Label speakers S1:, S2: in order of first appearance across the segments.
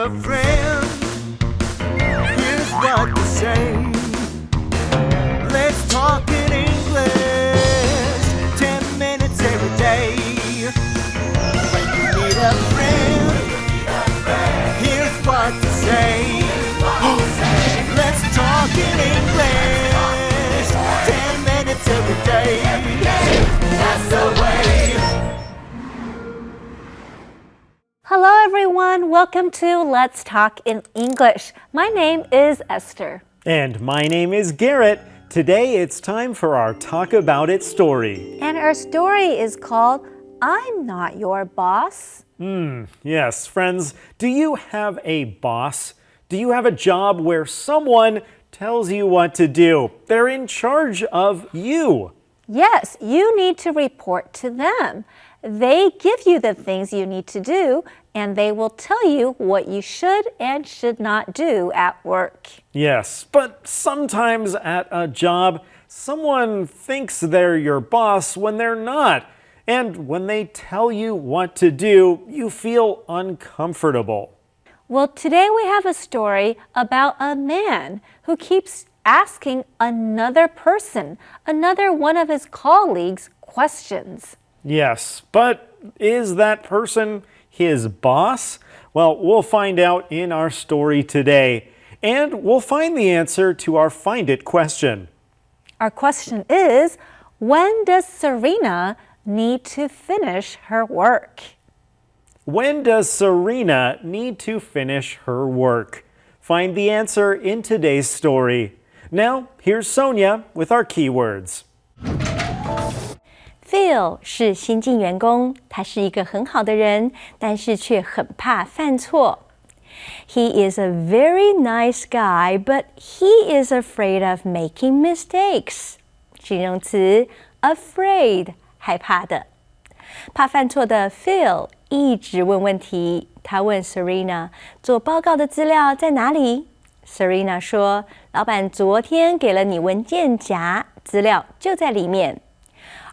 S1: a friend, here's what to say. Let's talk in English, 10 minutes every day. When you need a friend, here's what to say. Let's talk in English, 10 minutes every day. That's the way.
S2: Hello everyone, welcome to Let's Talk in English. My name is Esther.
S3: And my name is Garrett. Today it's time for our Talk About It story.
S2: And our story is called I'm Not Your Boss.
S3: Yes, friends, do you have a boss? Do you have a job where someone tells you what to do? They're in charge of you.
S2: Yes, you need to report to them. They give you the things you need to do, and they will tell you what you should and should not do at work.
S3: Yes, but sometimes at a job, someone thinks they're your boss when they're not. And when they tell you what to do, you feel uncomfortable.
S2: Well, today we have a story about a man who keeps asking another person, another one of his colleagues, questions.
S3: Yes, but is that person his boss? Well, we'll find out in our story today, and we'll find the answer to our Find It question.
S2: Our question is, when does Serena need to finish her work?
S3: When does Serena need to finish her work? Find the answer in today's story. Now, here's Sonia with our keywords.
S2: Phil 是新进员工，他是一个很好的人，但是却很怕犯错。He is a very nice guy, but he is afraid of making mistakes. 形容词 afraid 害怕的。怕犯错的 Phil 一直问问题。他问 Serena 做报告的资料在哪里？ Serena 说，老板昨天给了你文件夹，资料就在里面。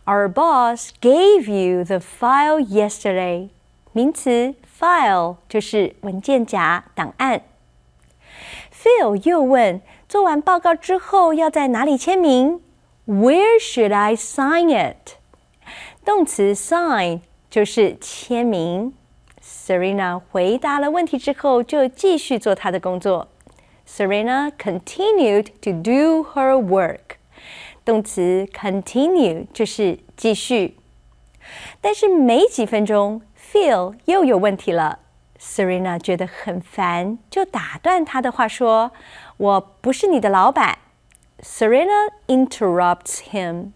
S2: Our boss gave you the file yesterday. 名词 file 就是文件夹、档案。Phil 又问，做完报告之后要在哪里签名？ Where should I sign it? 动词 sign 就是签名。Serena 回答了问题之后，就继续做她的工作。Serena continued to do her work. 动词 continue 就是继续。但是没几分钟 Phil 又有问题了。Serena 觉得很烦，就打断他的话说，我不是你的老板。Serena interrupts him.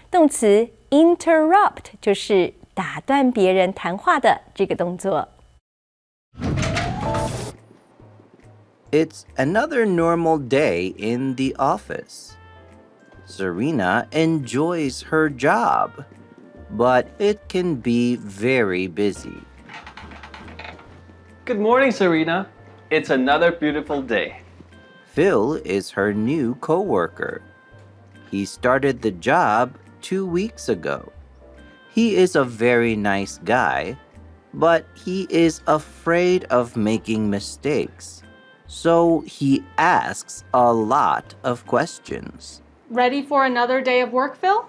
S2: 动词 interrupt 就是打断别人谈话的这个动作。
S4: It's another normal day in the office. Serena enjoys her job, but it can be very busy.
S5: Good morning, Serena. It's another beautiful day.
S4: Phil is her new coworker. He started the job 2 weeks ago. He is a very nice guy, but he is afraid of making mistakes. So he asks a lot of questions.
S6: Ready for another day of work, Phil?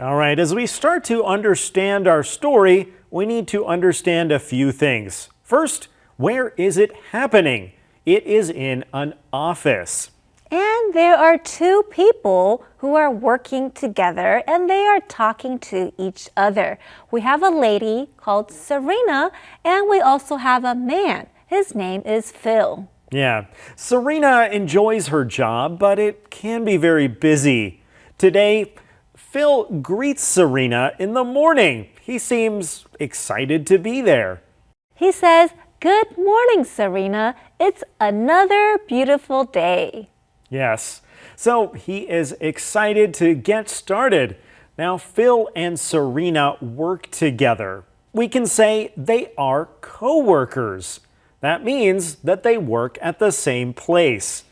S3: All right, as we start to understand our story, we need to understand a few things. First, where is it happening? It is in an office.
S2: And there are two people who are working together and they are talking to each other. We have a lady called Serena and we also have a man. His name is Phil.
S3: Yeah, Serena enjoys her job, but it can be very busy. Today, Phil greets Serena in the morning. He seems excited to be there.
S2: He says, "Good morning, Serena. It's another beautiful day."
S3: Yes, so he is excited to get started. Now, Phil and Serena work together. We can say they are co-workers. That means that they work at the same place.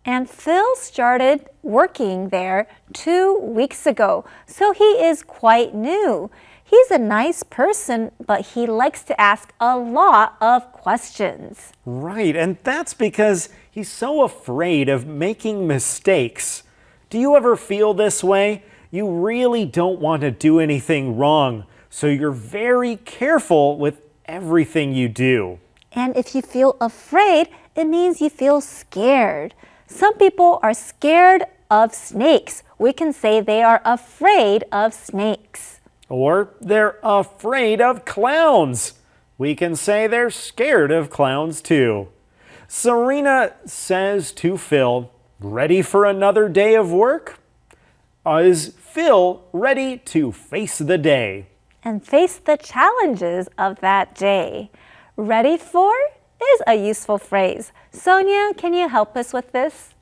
S2: And Phil started working there 2 weeks ago, so he is quite new. He's a nice person, but he likes to ask a lot of questions.
S3: Right, and that's because he's so afraid of making mistakes. Do you ever feel this way? You really don't want to do anything wrong, so you're very careful with everything you do.
S2: And if you feel afraid, it means you feel scared. Some people are scared of snakes. We can say they are afraid of snakes.
S3: Or they're afraid of clowns. We can say they're scared of clowns too. Serena says to Phil, ready for another day of work? Is Phil ready to face the day?
S2: And face the challenges of that day. Ready for is a useful phrase. Sonia, can you help us with this?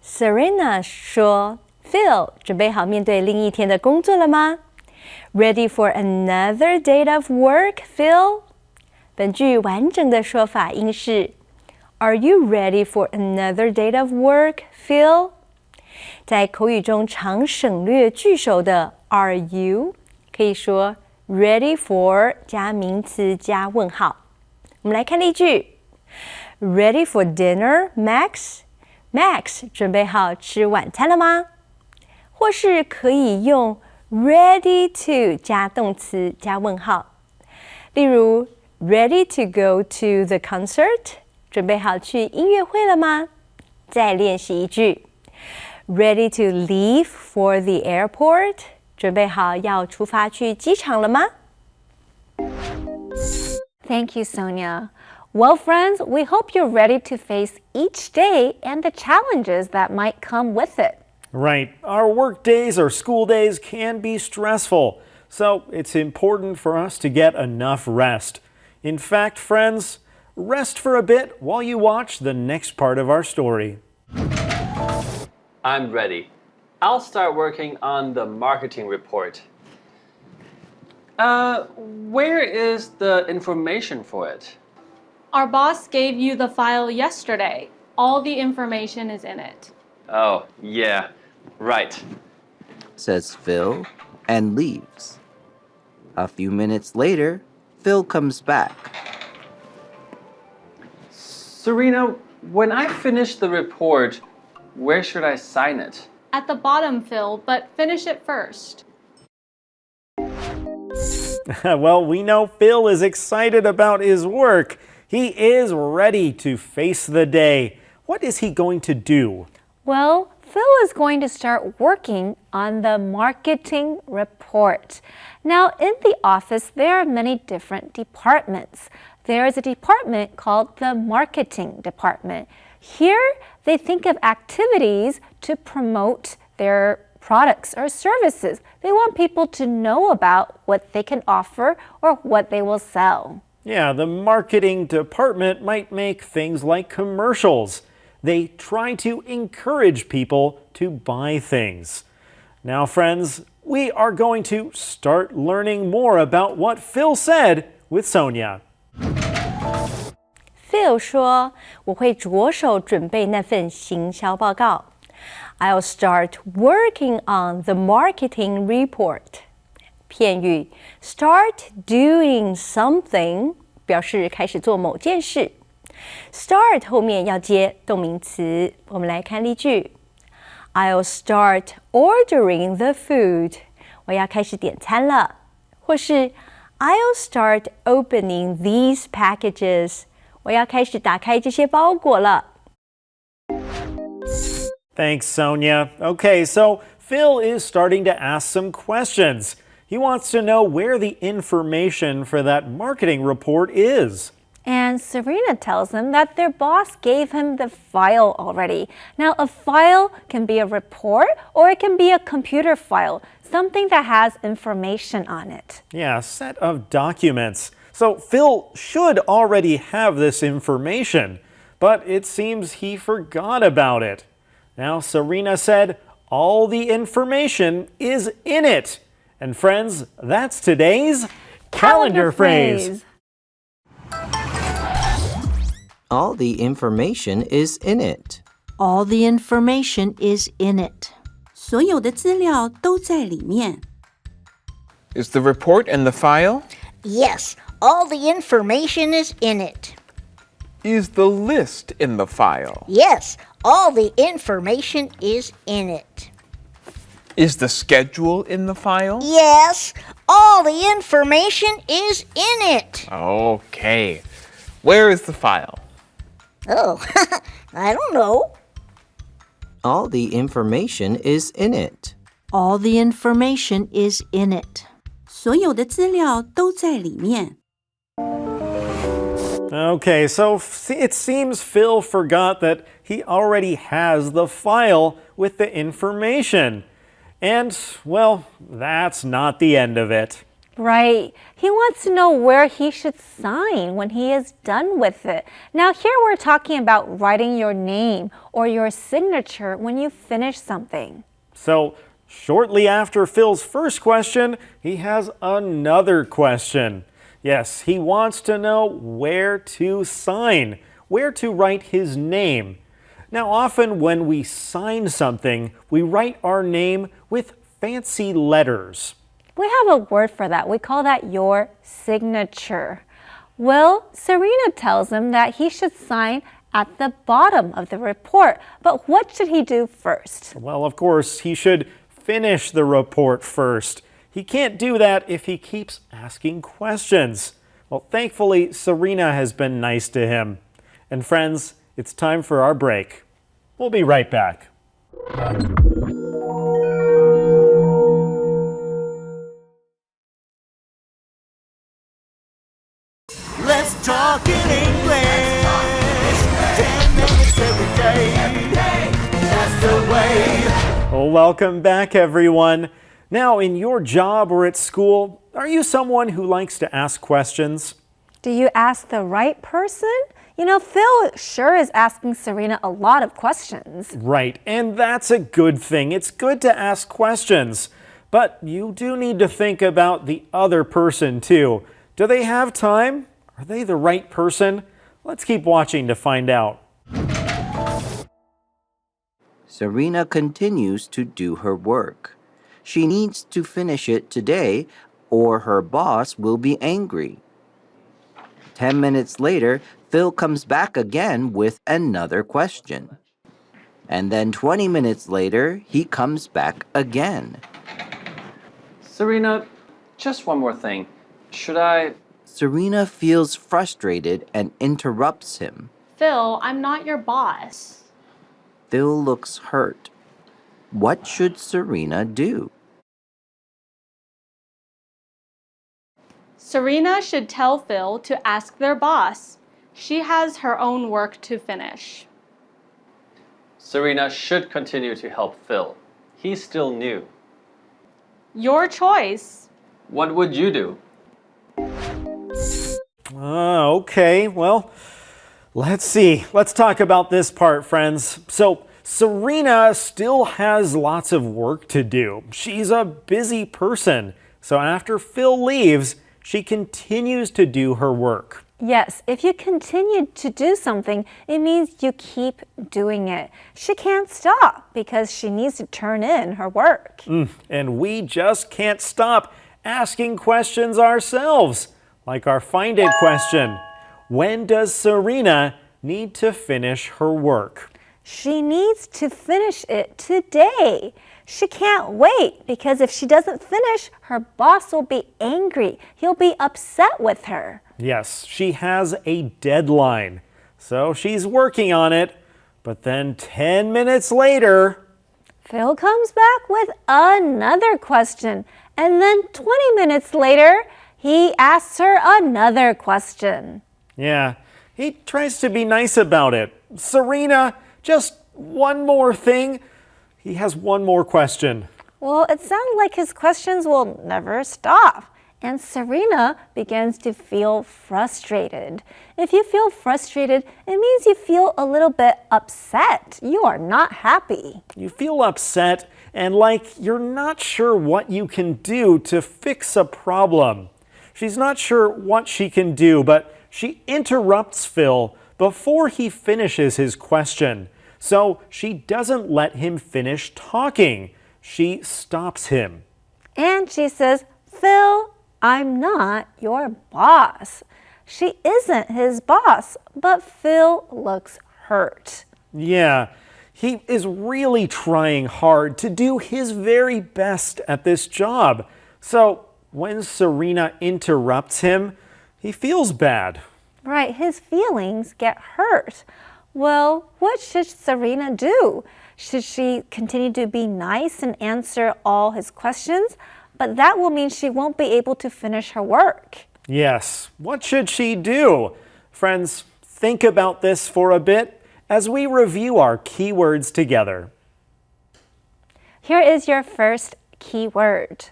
S2: Serena 说 Phil 准备好面对另一天的工作了吗 Ready for another day of work, Phil? 本句完整的说法应是 Are you ready for another day of work, Phil? 在口语中常省略句首的 Are you 可以说 Ready for 加名词加问号。我们来看例句 Ready for dinner, Max? Max 准备好吃晚餐了吗？或是可以用 ready to 加动词加问号。例如 Ready to go to the concert? 准备好去音乐会了吗？再练习一句 Ready to leave for the airport? 准备好要出发去机场了吗？ Thank you, Sonia. Well, friends, we hope you're ready to face each day and the challenges that might come with it.
S3: Right. Our work days or school days can be stressful, so it's important for us to get enough rest. In fact, friends, rest for a bit while you watch the next part of our story.
S5: I'm ready. I'll start working on the marketing report. Where is the information for it?
S6: Our boss gave you the file yesterday. All the information is in it.
S5: Oh, yeah, right.
S4: Says Phil and leaves. A few minutes later, Phil comes back.
S5: Serena, when I finish the report, where should I sign it?
S6: At the bottom, Phil, but finish it first.
S3: Well, we know Phil is excited about his work. He is ready to face the day. What is he going to do?
S2: Well, Phil is going to start working on the marketing report. Now, in the office, there are many different departments. There is a department called the marketing department. Here, they think of activities to promote their products or services. They want people to know about what they can offer or what they will sell.
S3: Yeah, the marketing department might make things like commercials. They try to encourage people to buy things. Now, friends, we are going to start learning more about what Phil said with Sonia.
S2: Phil 说：“我会着手准备那份行销报告。I'll start working on the marketing report.” 片语 start doing something 表示开始做某件事。Start 后面要接动名词。我们来看例句 ：I'll start ordering the food. 我要开始点餐了。或是 I'll start opening these packages. 我要开始打开这些包裹了。
S3: Thanks, Sonia. Okay, so Phil is starting to ask some questions. He wants to know where the information for that marketing report is.
S2: And Serena tells him that their boss gave him the file already. Now, a file can be a report or it can be a computer file, something that has information on it.
S3: Yeah, a set of documents. So Phil should already have this information, but it seems he forgot about it. Now, Serena said all the information is in it. And friends, that's today's calendar phrase.
S4: All the information is in it.
S1: All the information is in it. 所有的资料都在里面。Is the report in the file?
S7: Yes, all the information is in it.
S1: Is the list in the file?
S7: Yes, all the information is in it.
S1: Is the schedule in the file?
S7: Yes, all the information is in it.
S1: Okay. Where is the file?
S7: Oh, I don't know.
S4: All the information is in it.
S8: All the information is in it. 所有的资料都在里面。
S3: Okay, so it seems Phil forgot that he already has the file with the information. And, well, that's not the end of it.
S2: Right. He wants to know where he should sign when he is done with it. Now, here we're talking about writing your name or your signature when you finish something.
S3: So, shortly after Phil's first question, he has another question. Yes, he wants to know where to sign, where to write his name. Now, often when we sign something, we write our name with fancy letters.
S2: We have a word for that. We call that your signature. Well, Serena tells him that he should sign at the bottom of the report. But what should he do first?
S3: Well, of course, he should finish the report first. He can't do that if he keeps asking questions. Well, thankfully, Serena has been nice to him. And friends, it's time for our break. We'll be right back.
S1: Let's talk in English. 10 minutes every day. That's the way.
S3: Well, welcome back, everyone. Now, in your job or at school, are you someone who likes to ask questions?
S2: Do you ask the right person? You know, Phil sure is asking Serena a lot of questions.
S3: Right, and that's a good thing. It's good to ask questions. But you do need to think about the other person, too. Do they have time? Are they the right person? Let's keep watching to find out.
S4: Serena continues to do her work. She needs to finish it today or her boss will be angry. 10 minutes later, Phil comes back again with another question. And then 20 minutes later, he comes back again.
S5: Serena, just one more thing. Should I...
S4: Serena feels frustrated and interrupts him.
S6: Phil, I'm not your boss.
S4: Phil looks hurt. What should Serena do?
S6: Serena should tell Phil to ask their boss. She has her own work to finish.
S5: Serena should continue to help Phil. He's still new.
S6: Your choice.
S5: What would you do?
S3: Okay, well, let's see. Let's talk about this part, friends. So, Serena still has lots of work to do. She's a busy person. So after Phil leaves, she continues to do her work.
S2: Yes, if you continue to do something, it means you keep doing it. She can't stop because she needs to turn in her work.
S3: And we just can't stop asking questions ourselves, like our Find It question. When does Serena need to finish her work?
S2: She needs to finish it today. She can't wait because if she doesn't finish, her boss will be angry. He'll be upset with her.
S3: Yes, she has a deadline. So she's working on it. But then 10 minutes later,
S2: Phil comes back with another question. And then 20 minutes later, he asks her another question.
S3: yeah, he tries to be nice about it. Serena, just one more thing. He has one more question.
S2: Well, it sounds like his questions will never stop. And Serena begins to feel frustrated. If you feel frustrated, it means you feel a little bit upset. You are not happy.
S3: You feel upset and like you're not sure what you can do to fix a problem. She's not sure what she can do, but she interrupts Phil before he finishes his question. So she doesn't let him finish talking. She stops him.
S2: And she says, Phil, I'm not your boss. She isn't his boss, but Phil looks hurt.
S3: Yeah, he is really trying hard to do his very best at this job. So when Serena interrupts him, he feels bad.
S2: Right, his feelings get hurt. Well, what should Serena do? Should she continue to be nice and answer all his questions? But that will mean she won't be able to finish her work.
S3: Yes, what should she do? Friends, think about this for a bit as we review our keywords together.
S2: Here is your first keyword.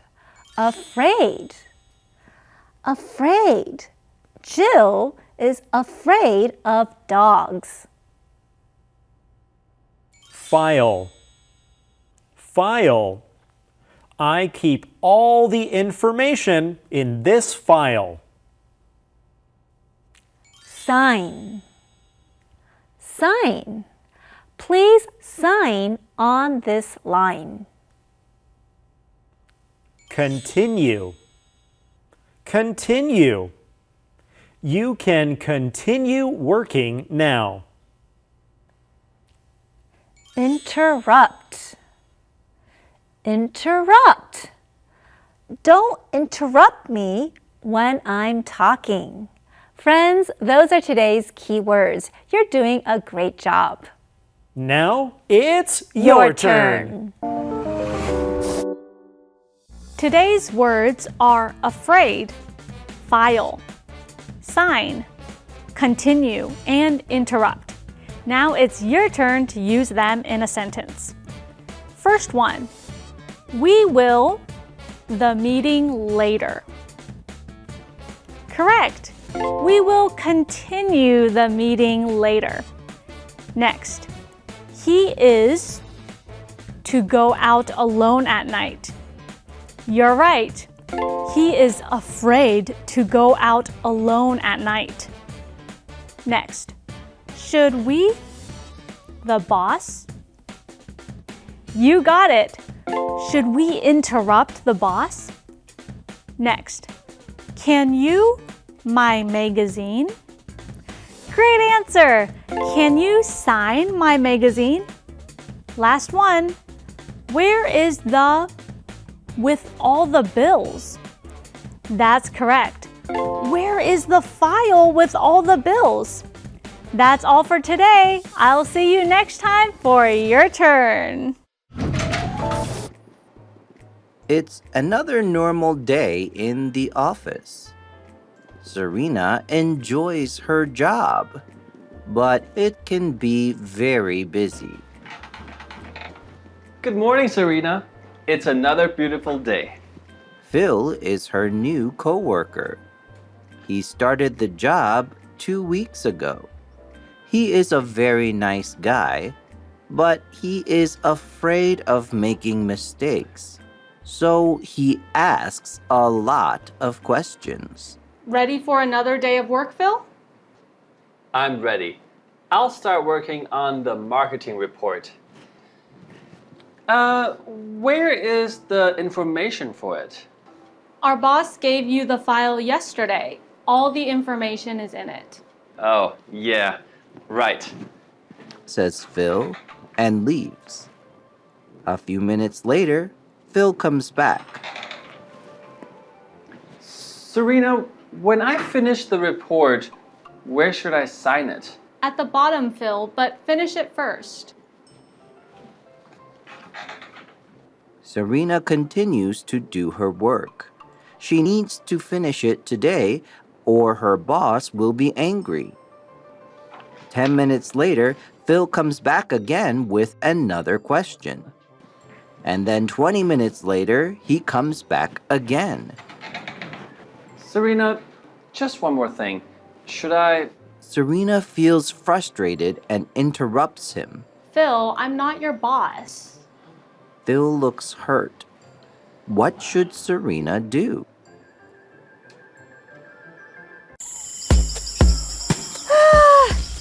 S2: Afraid. Afraid. Jill is afraid of dogs.
S3: File. File. I keep all the information in this file.
S2: Sign. Sign. Please sign on this line.
S3: Continue. Continue. You can continue working now.
S2: Interrupt. Interrupt. Don't interrupt me when I'm talking. Friends, those are today's keywords. You're doing a great job.
S3: Now it's your turn.
S6: Today's words are afraid, file, sign, continue, and interrupt. Now it's your turn to use them in a sentence. First one, we will the meeting later. Correct. We will continue the meeting later. Next, he is to go out alone at night. You're right. He is afraid to go out alone at night. Next, should we, the boss? You got it. Should we interrupt the boss? Next, can you, my magazine? Great answer. Can you sign my magazine? Last one, where is the with all the bills? That's correct. Where is the file with all the bills? That's all for today. I'll see you next time for your turn.
S4: It's another normal day in the office. Serena enjoys her job, but it can be very busy.
S5: Good morning, Serena. It's another beautiful day.
S4: Phil is her new coworker. He started the job 2 weeks ago. He is a very nice guy, but he is afraid of making mistakes. So he asks a lot of questions.
S6: Ready for another day of work, Phil?
S5: I'm ready. I'll start working on the marketing report. Where is the information for it?
S6: Our boss gave you the file yesterday. All the information is in it.
S5: Oh, yeah, right.
S4: Says Phil and leaves. A few minutes later, Phil comes back.
S5: Serena, when I finish the report, where should I sign it?
S6: At the bottom, Phil, but finish it first.
S4: Serena continues to do her work. She needs to finish it today or her boss will be angry. 10 minutes later, Phil comes back again with another question. And then 20 minutes later, he comes back again.
S5: Serena, just one more thing. Should I...
S4: Serena feels frustrated and interrupts him.
S6: Phil, I'm not your boss.
S4: Phil looks hurt. What should Serena do?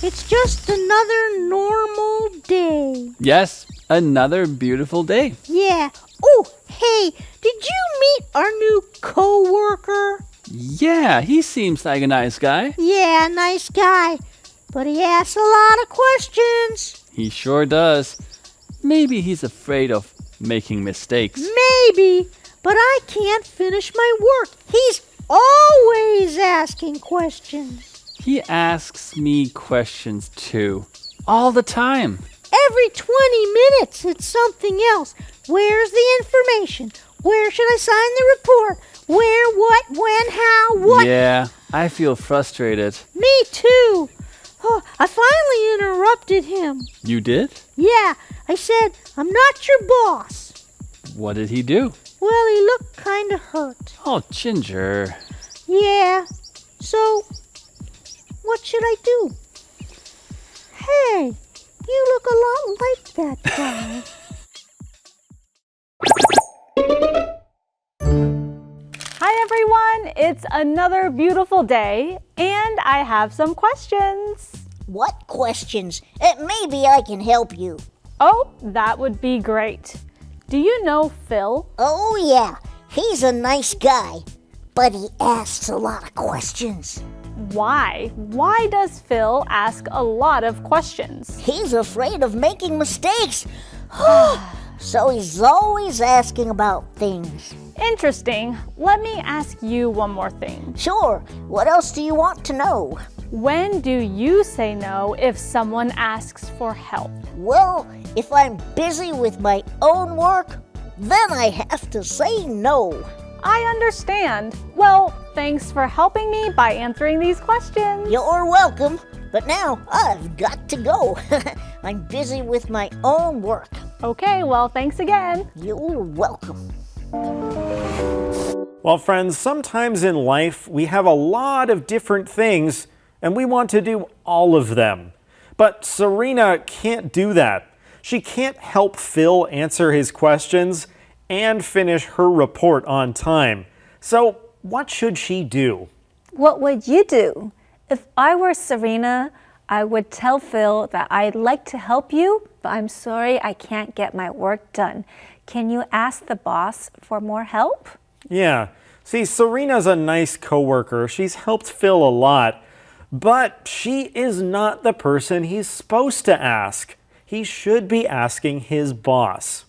S7: It's just another normal day.
S1: Yes, another beautiful day.
S7: Yeah. Oh, hey, did you meet our new co-worker?
S1: Yeah, he seems like a nice guy.
S7: Yeah, nice guy. But he asks a lot of questions.
S1: He sure does. Maybe he's afraid of making mistakes.
S7: Maybe, but I can't finish my work. He's always asking questions.
S1: He asks me questions too. All the time.
S7: Every 20 minutes, it's something else. Where's the information? Where should I sign the report? Where, what, when, how, what?
S1: Yeah, I feel frustrated.
S7: Me too. Oh, I finally interrupted him.
S1: You did?
S7: Yeah, I said, I'm not your boss.
S1: What did he do?
S7: Well, he looked kind of hurt.
S1: Oh, Ginger.
S7: Yeah, so what should I do? Hey, you look a lot like that guy.
S6: Hi everyone, it's another beautiful day and I have some questions.
S7: What questions? Maybe I can help you.
S6: Oh, that would be great. Do you know Phil?
S7: Oh yeah, he's a nice guy, but he asks a lot of questions.
S6: Why? Why does Phil ask a lot of questions?
S7: He's afraid of making mistakes. So he's always asking about things.
S6: Interesting. Let me ask you one more thing.
S7: Sure, what else do you want to know?
S6: When do you say no if someone asks for help?
S7: Well, if I'm busy with my own work, then I have to say no.
S6: I understand. Well, thanks for helping me by answering these questions.
S7: You're welcome, but now I've got to go. I'm busy with my own work.
S6: Okay, well, thanks again.
S7: You're welcome.
S3: Well, friends, sometimes in life we have a lot of different things and we want to do all of them. But Serena can't do that. She can't help Phil answer his questions and finish her report on time. So what should she do?
S2: What would you do? If I were Serena, I would tell Phil that I'd like to help you, but I'm sorry I can't get my work done. Can you ask the boss for more help?
S3: Yeah, see, Serena's a nice coworker. She's helped Phil a lot, but she is not the person he's supposed to ask. He should be asking his boss.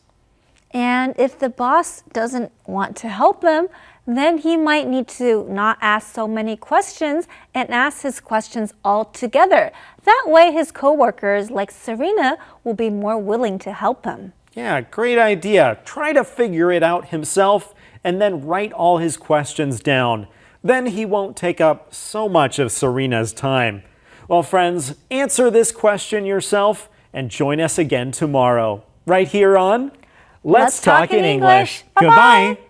S2: And if the boss doesn't want to help him, then he might need to not ask so many questions and ask his questions all together. That way his coworkers like Serena will be more willing to help him.
S3: Yeah, great idea. Try to figure it out himself and then write all his questions down. Then he won't take up so much of Serena's time. Well, friends, answer this question yourself and join us again tomorrow, right here on Let's Talk in English.
S2: Bye-bye.
S3: Goodbye.